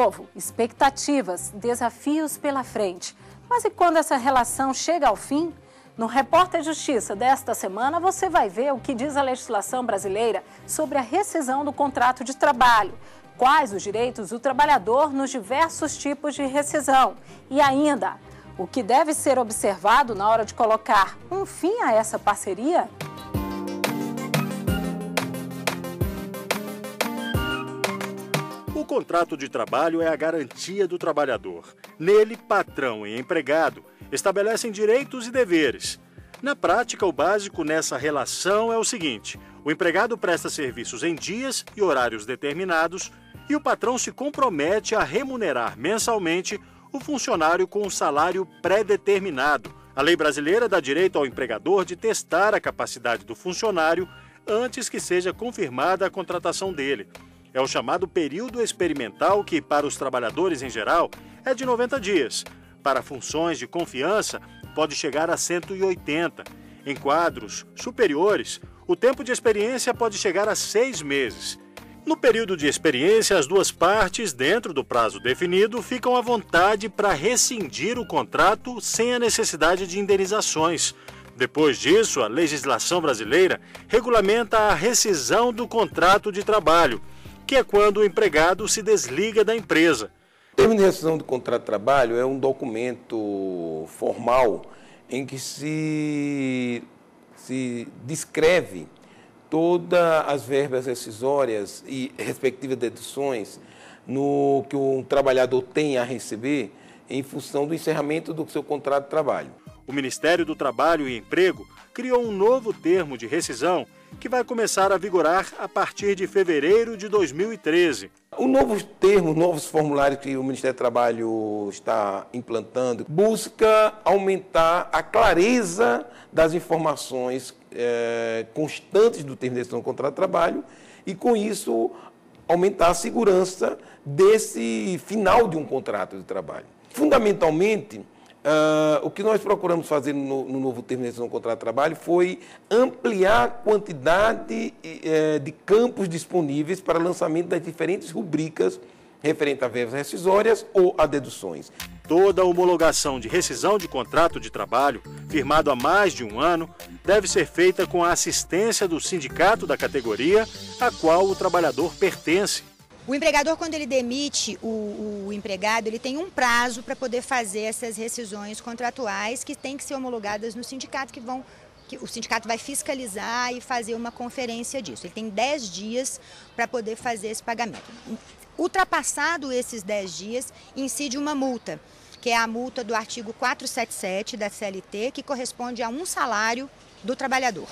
novo, expectativas, desafios pela frente. Mas e quando essa relação chega ao fim? No Repórter Justiça desta semana, você vai ver o que diz a legislação brasileira sobre a rescisão do contrato de trabalho. Quais os direitos do trabalhador nos diversos tipos de rescisão. E ainda, o que deve ser observado na hora de colocar um fim a essa parceria? O contrato de trabalho é a garantia do trabalhador. Nele, patrão e empregado estabelecem direitos e deveres. Na prática, o básico nessa relação é o seguinte: o empregado presta serviços em dias e horários determinados e o patrão se compromete a remunerar mensalmente o funcionário com um salário pré-determinado. A lei brasileira dá direito ao empregador de testar a capacidade do funcionário antes que seja confirmada a contratação dele. É o chamado período experimental que, para os trabalhadores em geral, é de 90 dias. Para funções de confiança, pode chegar a 180. Em quadros superiores, o tempo de experiência pode chegar a 6 meses. No período de experiência, as duas partes, dentro do prazo definido, ficam à vontade para rescindir o contrato sem a necessidade de indenizações. Depois disso, a legislação brasileira regulamenta a rescisão do contrato de trabalho, que é quando o empregado se desliga da empresa. O termo de rescisão do contrato de trabalho é um documento formal em que se descreve todas as verbas rescisórias e respectivas deduções no que um trabalhador tem a receber em função do encerramento do seu contrato de trabalho. O Ministério do Trabalho e Emprego criou um novo termo de rescisão que vai começar a vigorar a partir de fevereiro de 2013. O novo termo, novos formulários que o Ministério do Trabalho está implantando, busca aumentar a clareza das informações constantes do termo de rescisão do contrato de trabalho e, com isso, aumentar a segurança desse final de um contrato de trabalho. Fundamentalmente, o que nós procuramos fazer no novo termo de rescisão do contrato de trabalho foi ampliar a quantidade de campos disponíveis para lançamento das diferentes rubricas referentes a verbas rescisórias ou a deduções. Toda a homologação de rescisão de contrato de trabalho, firmado há mais de um ano, deve ser feita com a assistência do sindicato da categoria a qual o trabalhador pertence. O empregador, quando ele demite o empregado, ele tem um prazo para poder fazer essas rescisões contratuais que têm que ser homologadas no sindicato, que o sindicato vai fiscalizar e fazer uma conferência disso. Ele tem 10 dias para poder fazer esse pagamento. Ultrapassado esses 10 dias, incide uma multa, que é a multa do artigo 477 da CLT, que corresponde a um salário do trabalhador.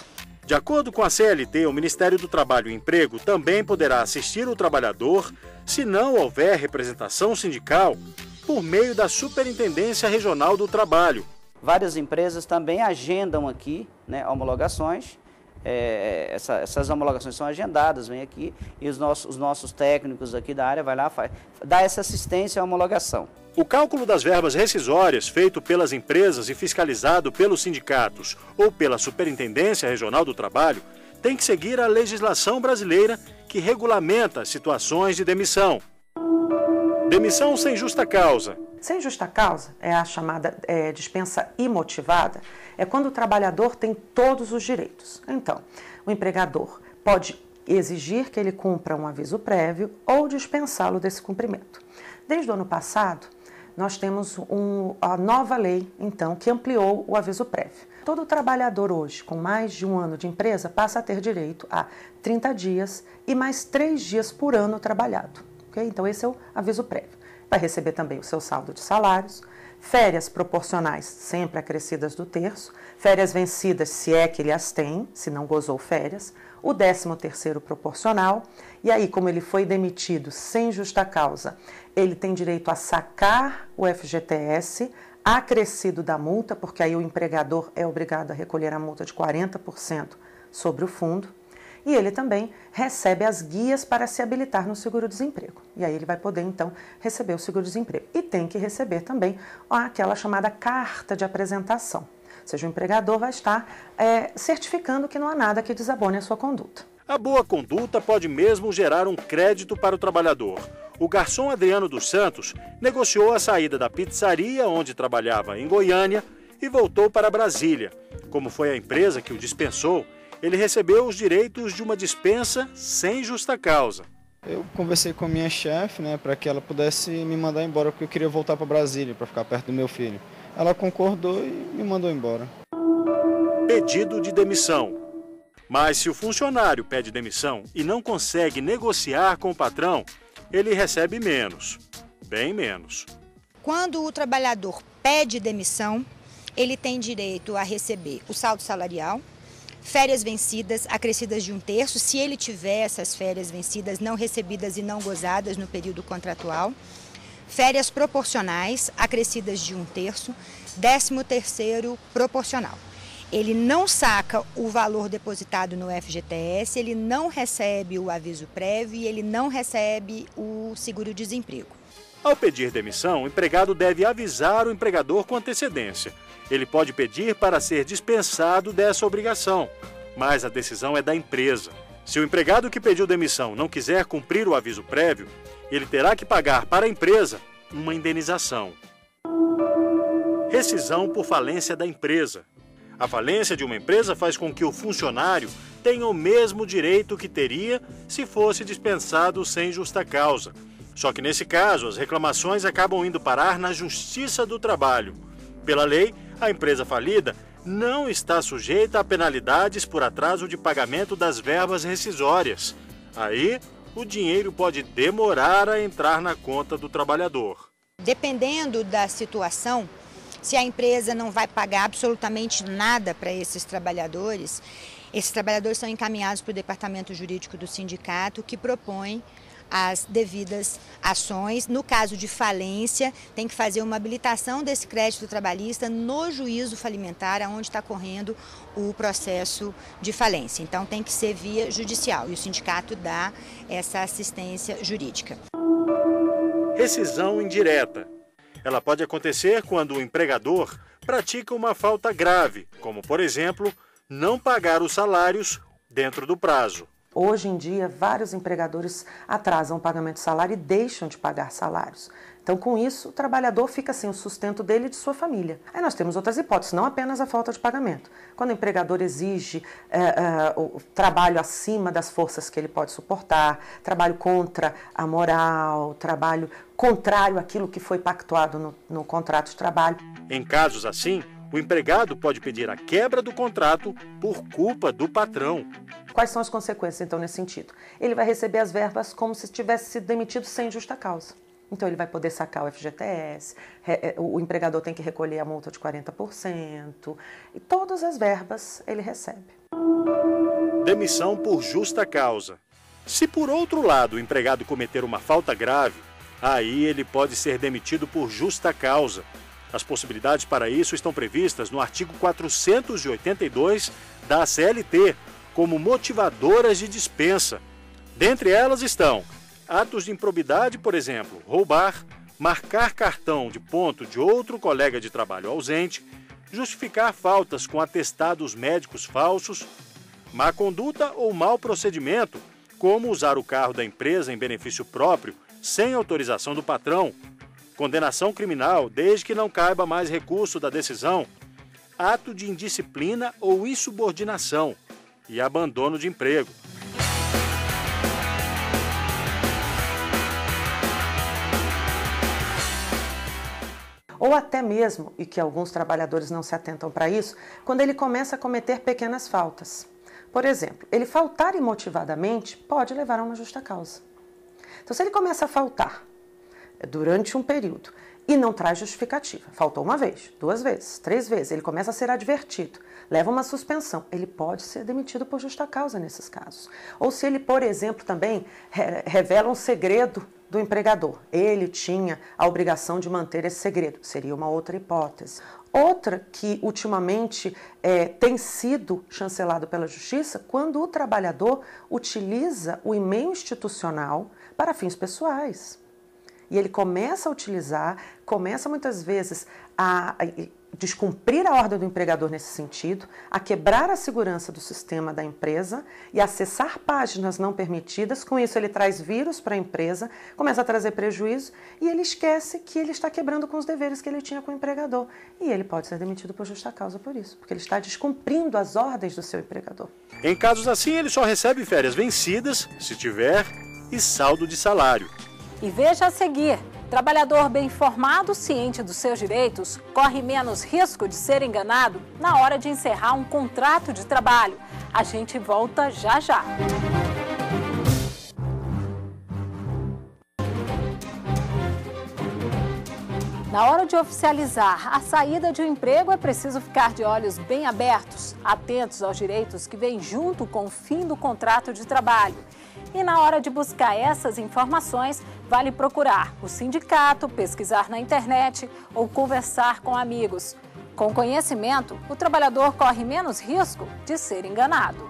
De acordo com a CLT, o Ministério do Trabalho e Emprego também poderá assistir o trabalhador, se não houver representação sindical, por meio da Superintendência Regional do Trabalho. Várias empresas também agendam aqui, homologações. Essas homologações são agendadas, vem aqui, e os nossos técnicos aqui da área vai lá, dá essa assistência à homologação. O cálculo das verbas rescisórias, feito pelas empresas e fiscalizado pelos sindicatos ou pela Superintendência Regional do Trabalho, tem que seguir a legislação brasileira que regulamenta as situações de demissão. Demissão sem justa causa. Sem justa causa, é a chamada dispensa imotivada, é quando o trabalhador tem todos os direitos. Então, o empregador pode exigir que ele cumpra um aviso prévio ou dispensá-lo desse cumprimento. Desde o ano passado, nós temos a nova lei, então, que ampliou o aviso prévio. Todo trabalhador hoje, com mais de um ano de empresa, passa a ter direito a 30 dias e mais 3 dias por ano trabalhado. Okay? Então, esse é o aviso prévio. Vai receber também o seu saldo de salários, férias proporcionais sempre acrescidas do terço, férias vencidas se é que ele as tem, se não gozou férias, o 13º proporcional, e aí como ele foi demitido sem justa causa, ele tem direito a sacar o FGTS acrescido da multa, porque aí o empregador é obrigado a recolher a multa de 40% sobre o fundo, e ele também recebe as guias para se habilitar no seguro-desemprego. E aí ele vai poder, então, receber o seguro-desemprego. E tem que receber também aquela chamada carta de apresentação. Ou seja, o empregador vai estar certificando que não há nada que desabone a sua conduta. A boa conduta pode mesmo gerar um crédito para o trabalhador. o garçom Adriano dos Santos negociou a saída da pizzaria onde trabalhava em Goiânia e voltou para Brasília. Como foi a empresa que o dispensou, ele recebeu os direitos de uma dispensa sem justa causa. Eu conversei com a minha chefe, para que ela pudesse me mandar embora, porque eu queria voltar para Brasília, para ficar perto do meu filho. Ela concordou e me mandou embora. Pedido de demissão. Mas se o funcionário pede demissão e não consegue negociar com o patrão, ele recebe menos, bem menos. Quando o trabalhador pede demissão, ele tem direito a receber o saldo salarial, férias vencidas, acrescidas de 1/3, se ele tiver essas férias vencidas não recebidas e não gozadas no período contratual, férias proporcionais, acrescidas de 1/3, 13º proporcional. Ele não saca o valor depositado no FGTS, ele não recebe o aviso prévio e ele não recebe o seguro-desemprego. Ao pedir demissão, o empregado deve avisar o empregador com antecedência. Ele pode pedir para ser dispensado dessa obrigação, mas a decisão é da empresa. Se o empregado que pediu demissão não quiser cumprir o aviso prévio, ele terá que pagar para a empresa uma indenização. Rescisão por falência da empresa. A falência de uma empresa faz com que o funcionário tenha o mesmo direito que teria se fosse dispensado sem justa causa. Só que nesse caso, as reclamações acabam indo parar na Justiça do Trabalho. Pela lei, a empresa falida não está sujeita a penalidades por atraso de pagamento das verbas rescisórias. Aí, o dinheiro pode demorar a entrar na conta do trabalhador. Dependendo da situação, se a empresa não vai pagar absolutamente nada para esses trabalhadores são encaminhados para o departamento jurídico do sindicato, que propõe as devidas ações. No caso de falência, tem que fazer uma habilitação desse crédito trabalhista no juízo falimentar, onde está correndo o processo de falência. Então, tem que ser via judicial e o sindicato dá essa assistência jurídica. Rescisão indireta. Ela pode acontecer quando o empregador pratica uma falta grave, como, por exemplo, não pagar os salários dentro do prazo. Hoje em dia, vários empregadores atrasam o pagamento de salário e deixam de pagar salários. Então, com isso, o trabalhador fica sem o sustento dele e de sua família. Aí nós temos outras hipóteses, não apenas a falta de pagamento. Quando o empregador exige o trabalho acima das forças que ele pode suportar, trabalho contra a moral, trabalho contrário àquilo que foi pactuado no contrato de trabalho. Em casos assim, o empregado pode pedir a quebra do contrato por culpa do patrão. Quais são as consequências, então, nesse sentido? Ele vai receber as verbas como se tivesse sido demitido sem justa causa. Então, ele vai poder sacar o FGTS, o empregador tem que recolher a multa de 40%, e todas as verbas ele recebe. Demissão por justa causa. Se, por outro lado, o empregado cometer uma falta grave, aí ele pode ser demitido por justa causa. As possibilidades para isso estão previstas no artigo 482 da CLT, como motivadoras de dispensa. Dentre elas estão atos de improbidade, por exemplo, roubar, marcar cartão de ponto de outro colega de trabalho ausente, justificar faltas com atestados médicos falsos, má conduta ou mau procedimento, como usar o carro da empresa em benefício próprio, sem autorização do patrão, condenação criminal desde que não caiba mais recurso da decisão, ato de indisciplina ou insubordinação e abandono de emprego. Ou até mesmo, e que alguns trabalhadores não se atentam para isso, quando ele começa a cometer pequenas faltas. Por exemplo, ele faltar imotivadamente pode levar a uma justa causa. Então, se ele começa a faltar durante um período e não traz justificativa, faltou uma vez, 2 vezes, 3 vezes, ele começa a ser advertido, leva uma suspensão, ele pode ser demitido por justa causa nesses casos. Ou se ele, por exemplo, também revela um segredo do empregador, ele tinha a obrigação de manter esse segredo, seria uma outra hipótese. Outra que ultimamente tem sido chancelado pela Justiça, quando o trabalhador utiliza o e-mail institucional para fins pessoais. e ele começa a utilizar, começa muitas vezes a descumprir a ordem do empregador nesse sentido, a quebrar a segurança do sistema da empresa e acessar páginas não permitidas. Com isso ele traz vírus para a empresa, começa a trazer prejuízo e ele esquece que ele está quebrando com os deveres que ele tinha com o empregador. E ele pode ser demitido por justa causa por isso, porque ele está descumprindo as ordens do seu empregador. Em casos assim, ele só recebe férias vencidas, se tiver, e saldo de salário. E veja a seguir. Trabalhador bem informado, ciente dos seus direitos, corre menos risco de ser enganado na hora de encerrar um contrato de trabalho. A gente volta já já. Na hora de oficializar a saída de um emprego, é preciso ficar de olhos bem abertos, atentos aos direitos que vêm junto com o fim do contrato de trabalho. E na hora de buscar essas informações, vale procurar o sindicato, pesquisar na internet ou conversar com amigos. Com conhecimento, o trabalhador corre menos risco de ser enganado.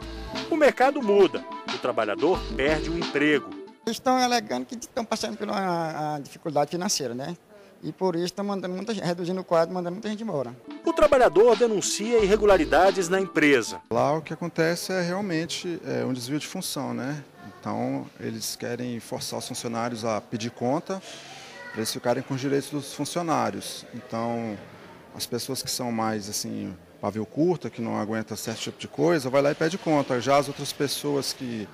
O mercado muda, o trabalhador perde o emprego. Estão alegando que estão passando por uma dificuldade financeira, né? E por isso estão mandando muita gente, reduzindo o quadro, mandando muita gente embora. O trabalhador denuncia irregularidades na empresa. Lá o que acontece é realmente um desvio de função, né? Então, eles querem forçar os funcionários a pedir conta para eles ficarem com os direitos dos funcionários. Então, as pessoas que são mais, assim, pavio curta, que não aguentam certo tipo de coisa, vai lá e pede conta. Já as outras pessoas que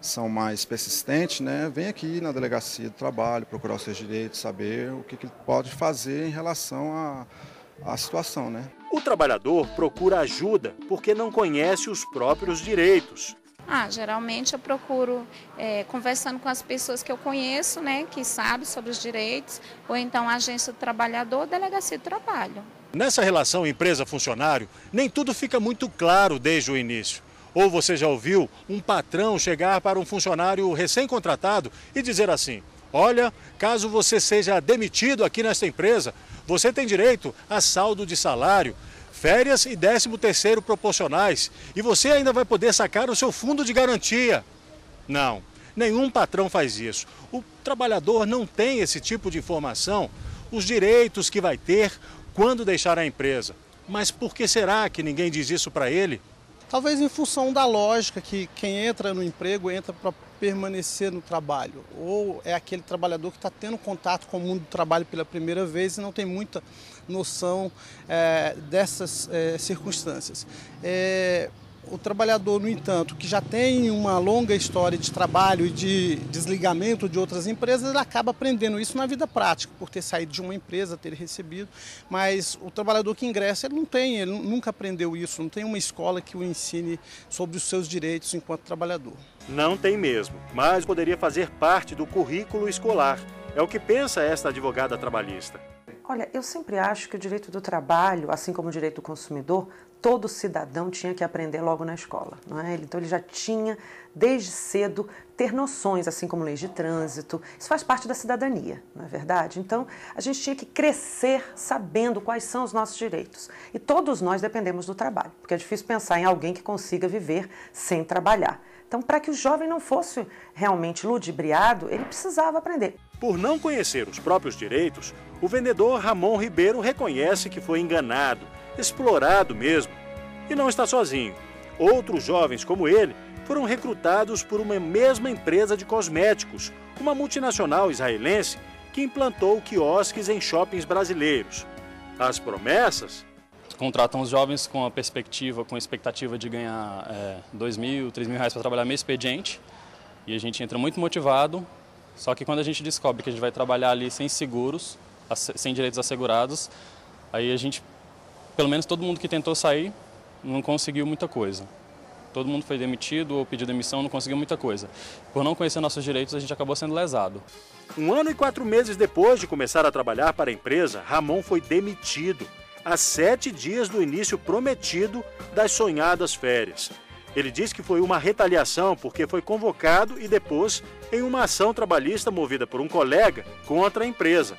são mais persistentes, né, vêm aqui na delegacia do trabalho, procurar os seus direitos, saber o que ele pode fazer em relação à situação, né? O trabalhador procura ajuda porque não conhece os próprios direitos. Geralmente eu procuro conversando com as pessoas que eu conheço, né, que sabem sobre os direitos, ou então a agência do trabalhador, delegacia do trabalho. Nessa relação empresa-funcionário, nem tudo fica muito claro desde o início. Ou você já ouviu um patrão chegar para um funcionário recém-contratado e dizer assim: olha, caso você seja demitido aqui nesta empresa, você tem direito a saldo de salário, férias e 13º proporcionais, e você ainda vai poder sacar o seu fundo de garantia. Não, nenhum patrão faz isso. O trabalhador não tem esse tipo de informação, os direitos que vai ter quando deixar a empresa. Mas por que será que ninguém diz isso para ele? Talvez em função da lógica que quem entra no emprego entra para permanecer no trabalho. Ou é aquele trabalhador que está tendo contato com o mundo do trabalho pela primeira vez e não tem muita noção dessas circunstâncias. O trabalhador, no entanto, que já tem uma longa história de trabalho e de desligamento de outras empresas, ele acaba aprendendo isso na vida prática, por ter saído de uma empresa, ter recebido. Mas o trabalhador que ingressa, ele nunca aprendeu isso, não tem uma escola que o ensine sobre os seus direitos enquanto trabalhador. Não tem mesmo, mas poderia fazer parte do currículo escolar. É o que pensa esta advogada trabalhista. Olha, eu sempre acho que o direito do trabalho, assim como o direito do consumidor, todo cidadão tinha que aprender logo na escola, não é? Então ele já tinha, desde cedo, ter noções, assim como leis de trânsito. Isso faz parte da cidadania, não é verdade? Então a gente tinha que crescer sabendo quais são os nossos direitos. E todos nós dependemos do trabalho, porque é difícil pensar em alguém que consiga viver sem trabalhar. Então, para que o jovem não fosse realmente ludibriado, ele precisava aprender. Por não conhecer os próprios direitos, o vendedor Ramon Ribeiro reconhece que foi enganado, explorado mesmo. E não está sozinho. Outros jovens como ele foram recrutados por uma mesma empresa de cosméticos, uma multinacional israelense que implantou quiosques em shoppings brasileiros. As promessas... Contratam os jovens com a perspectiva, com a expectativa de ganhar R$2.000, R$3.000 para trabalhar meio expediente. E a gente entra muito motivado, só que quando a gente descobre que a gente vai trabalhar ali sem seguros, sem direitos assegurados, aí a gente, pelo menos todo mundo que tentou sair, não conseguiu muita coisa. Todo mundo foi demitido ou pediu demissão, não conseguiu muita coisa. Por não conhecer nossos direitos, a gente acabou sendo lesado. 1 ano e 4 meses depois de começar a trabalhar para a empresa, Ramon foi demitido, a 7 dias do início prometido das sonhadas férias. Ele diz que foi uma retaliação porque foi convocado e depôs em uma ação trabalhista movida por um colega contra a empresa.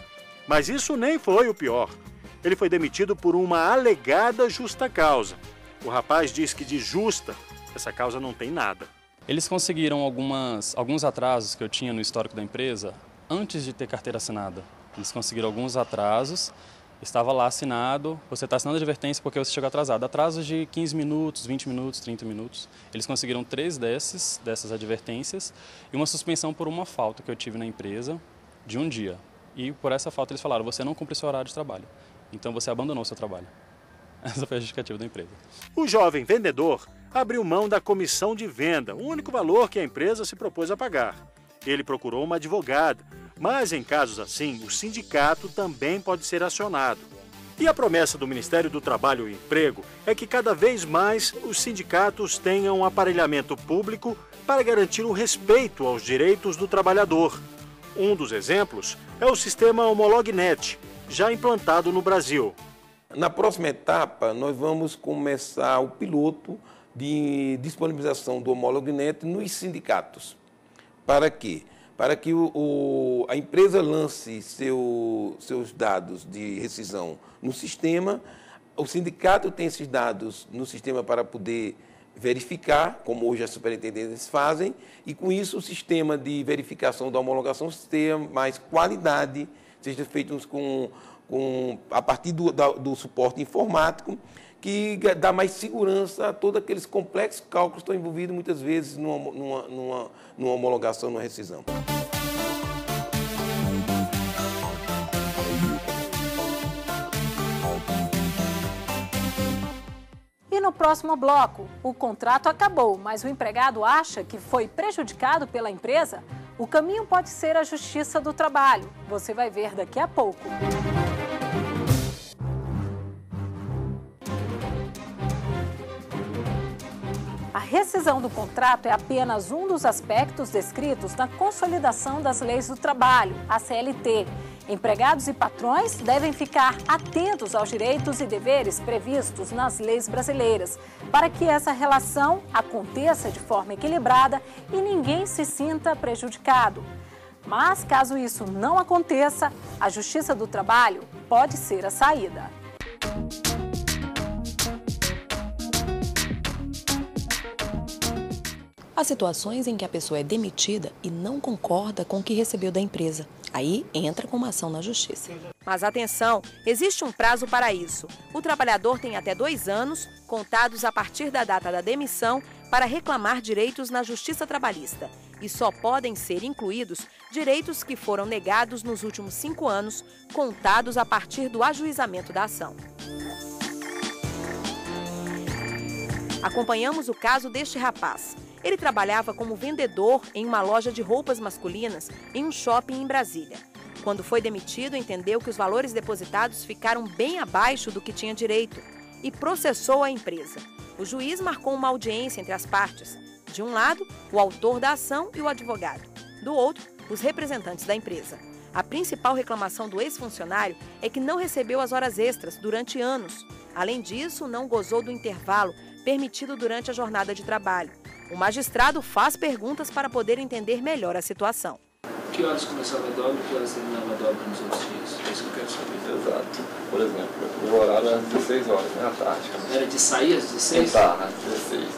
Mas isso nem foi o pior. Ele foi demitido por uma alegada justa causa. O rapaz diz que de justa, essa causa não tem nada. Eles conseguiram alguns atrasos que eu tinha no histórico da empresa antes de ter carteira assinada. Eles conseguiram alguns atrasos, estava lá assinado, você está assinando a advertência porque você chegou atrasado. Atrasos de 15 minutos, 20 minutos, 30 minutos. Eles conseguiram 3 dessas advertências e uma suspensão por uma falta que eu tive na empresa de um dia. E por essa falta eles falaram, você não cumpre seu horário de trabalho, então você abandonou seu trabalho. Essa foi a justificativa da empresa. O jovem vendedor abriu mão da comissão de venda, o único valor que a empresa se propôs a pagar. Ele procurou uma advogada, mas em casos assim, o sindicato também pode ser acionado. E a promessa do Ministério do Trabalho e Emprego é que cada vez mais os sindicatos tenham um aparelhamento público para garantir o respeito aos direitos do trabalhador. Um dos exemplos é o sistema Homolognet, já implantado no Brasil. Na próxima etapa, nós vamos começar o piloto de disponibilização do Homolognet nos sindicatos. Para quê? Para que a empresa lance seus dados de rescisão no sistema, o sindicato tem esses dados no sistema para poder verificar, como hoje as superintendentes fazem, e com isso o sistema de verificação da homologação tenha mais qualidade, seja feito a partir do suporte informático, que dá mais segurança a todos aqueles complexos cálculos que estão envolvidos muitas vezes numa homologação, numa rescisão. E no próximo bloco, o contrato acabou, mas o empregado acha que foi prejudicado pela empresa? O caminho pode ser a Justiça do Trabalho. Você vai ver daqui a pouco. A rescisão do contrato é apenas um dos aspectos descritos na Consolidação das Leis do Trabalho, a CLT. Empregados e patrões devem ficar atentos aos direitos e deveres previstos nas leis brasileiras, para que essa relação aconteça de forma equilibrada e ninguém se sinta prejudicado. Mas, caso isso não aconteça, a Justiça do Trabalho pode ser a saída. Há situações em que a pessoa é demitida e não concorda com o que recebeu da empresa. Aí entra com uma ação na justiça. Mas atenção, existe um prazo para isso. O trabalhador tem até 2 anos, contados a partir da data da demissão, para reclamar direitos na Justiça Trabalhista. E só podem ser incluídos direitos que foram negados nos últimos 5 anos, contados a partir do ajuizamento da ação. Acompanhamos o caso deste rapaz. Ele trabalhava como vendedor em uma loja de roupas masculinas em um shopping em Brasília. Quando foi demitido, entendeu que os valores depositados ficaram bem abaixo do que tinha direito e processou a empresa. O juiz marcou uma audiência entre as partes. De um lado, o autor da ação e o advogado. Do outro, os representantes da empresa. A principal reclamação do ex-funcionário é que não recebeu as horas extras durante anos. Além disso, não gozou do intervalo permitido durante a jornada de trabalho. O magistrado faz perguntas para poder entender melhor a situação. Que horas começava a dobra e que horas terminava a dobra nos outros dias? É isso que eu quero saber. Exato. Por exemplo, o horário era 16 horas, né, à tarde. Era de sair às 16? Entrar,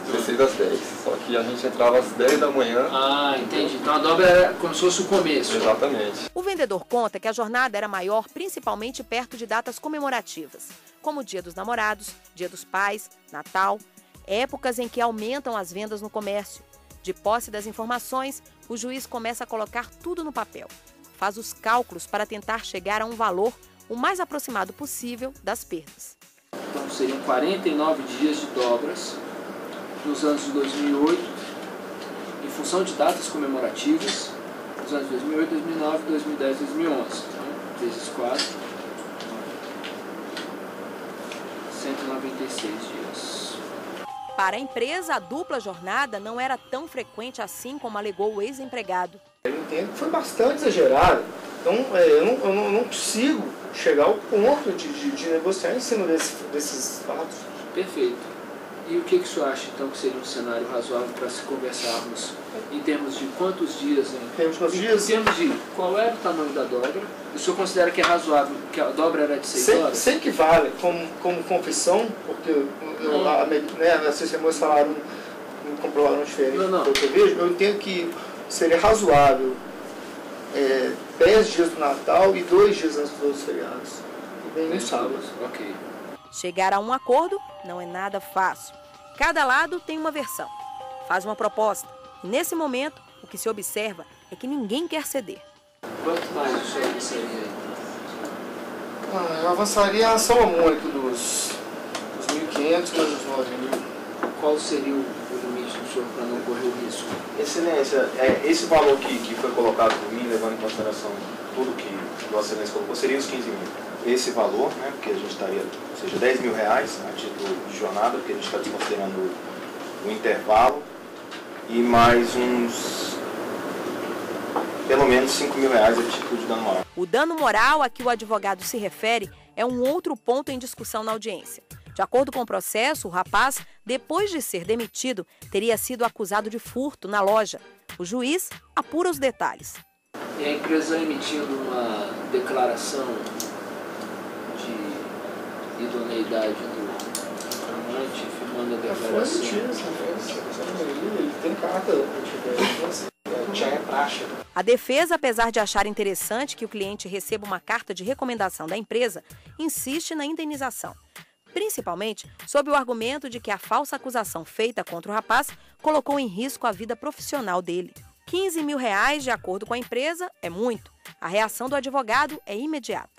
16 às 10. Só que a gente entrava às 10 da manhã. Ah, entendi. Então a dobra era como se fosse o começo. Exatamente. O vendedor conta que a jornada era maior principalmente perto de datas comemorativas, como o Dia dos Namorados, Dia dos Pais, Natal, épocas em que aumentam as vendas no comércio. De posse das informações, o juiz começa a colocar tudo no papel. Faz os cálculos para tentar chegar a um valor o mais aproximado possível das perdas. Então seriam 49 dias de dobras nos anos de 2008, em função de datas comemorativas, nos anos 2008, 2009, 2010, 2011. Então, vezes 4, 196 dias. Para a empresa, a dupla jornada não era tão frequente assim como alegou o ex-empregado. Eu entendo que foi bastante exagerado. Então, eu não consigo chegar ao ponto de negociar em cima desses fatos. Perfeito. E o que o senhor acha, então, que seria um cenário razoável para se conversarmos em termos de quantos dias? Né? Em termos de qual era o tamanho da dobra? O senhor considera que é razoável, que a dobra era de 6 horas? Sei que vale como confissão, porque as testemunhas falaram, comprovaram diferente do que eu vejo. Eu entendo que seria razoável 10 dias do Natal e 2 dias antes dos feriados. E bem no sábado. Ok. Chegar a um acordo não é nada fácil. Cada lado tem uma versão, faz uma proposta. E nesse momento, o que se observa é que ninguém quer ceder. Quanto mais o senhor avançaria? Eu avançaria a soma mônica dos 1.500 mais os 9.000. Qual seria o limite do senhor para não correr o risco? Excelência, esse valor que foi colocado por mim, levando em consideração tudo que Vossa Excelência colocou, seria os 15 mil. Esse valor, né, porque a gente estaria, ou seja, 10 mil reais a título de jornada, porque a gente está desconsiderando o intervalo, e mais pelo menos 5 mil reais a título de dano moral. O dano moral a que o advogado se refere é um outro ponto em discussão na audiência. De acordo com o processo, o rapaz, depois de ser demitido, teria sido acusado de furto na loja. O juiz apura os detalhes. E a empresa emitindo uma declaração de idoneidade do amante, firmando a declaração. Ele tem carta, já é praxe. A defesa, apesar de achar interessante que o cliente receba uma carta de recomendação da empresa, insiste na indenização. Principalmente sob o argumento de que a falsa acusação feita contra o rapaz colocou em risco a vida profissional dele. 15 mil reais, de acordo com a empresa, é muito. A reação do advogado é imediata.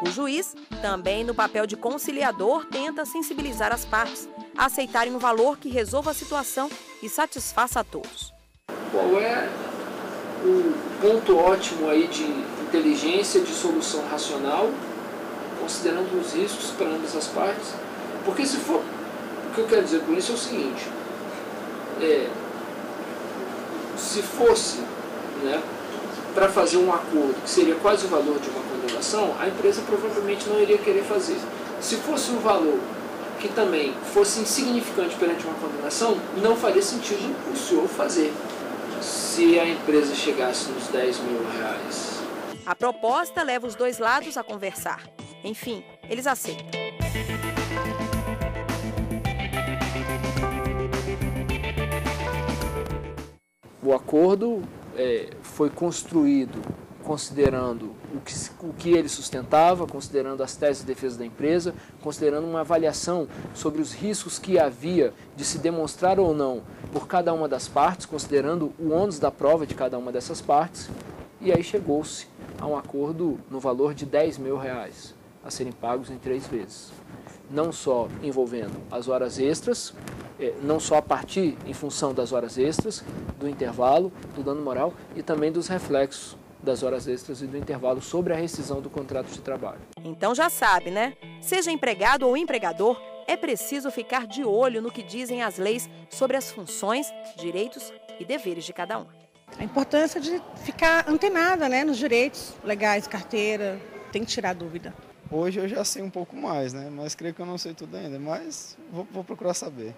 O juiz, também no papel de conciliador, tenta sensibilizar as partes a aceitarem um valor que resolva a situação e satisfaça a todos. Qual é o ponto ótimo aí de inteligência, de solução racional, considerando os riscos para ambas as partes? Porque se for, o que eu quero dizer com isso é o seguinte, se fosse, né, para fazer um acordo que seria quase o valor de uma condenação, a empresa provavelmente não iria querer fazer. Se fosse um valor que também fosse insignificante perante uma condenação, não faria sentido o senhor fazer. Se a empresa chegasse nos 10 mil reais. A proposta leva os dois lados a conversar. Enfim, eles aceitam. O acordo foi construído considerando o que ele sustentava, considerando as teses de defesa da empresa, considerando uma avaliação sobre os riscos que havia de se demonstrar ou não por cada uma das partes, considerando o ônus da prova de cada uma dessas partes, e aí chegou-se a um acordo no valor de 10 mil reais, a serem pagos em 3 vezes. Não só envolvendo as horas extras, não só a partir em função das horas extras, do intervalo, do dano moral e também dos reflexos das horas extras e do intervalo sobre a rescisão do contrato de trabalho. Então já sabe, né? Seja empregado ou empregador, é preciso ficar de olho no que dizem as leis sobre as funções, direitos e deveres de cada um. A importância de ficar antenada, né, nos direitos legais, carteira, tem que tirar dúvida. Hoje eu já sei um pouco mais, né? Mas creio que eu não sei tudo ainda, mas vou procurar saber.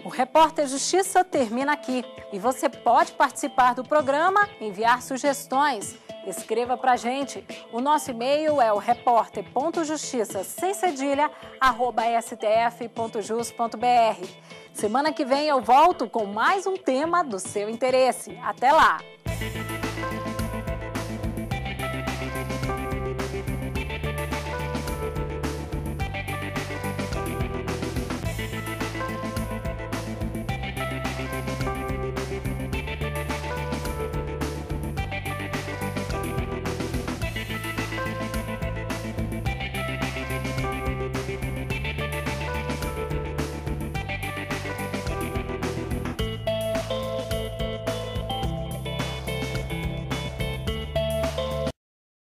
O Repórter Justiça termina aqui e você pode participar do programa, enviar sugestões. Escreva pra gente. O nosso e-mail é o repórter.justiça@stf.jus.br. Semana que vem eu volto com mais um tema do seu interesse. Até lá!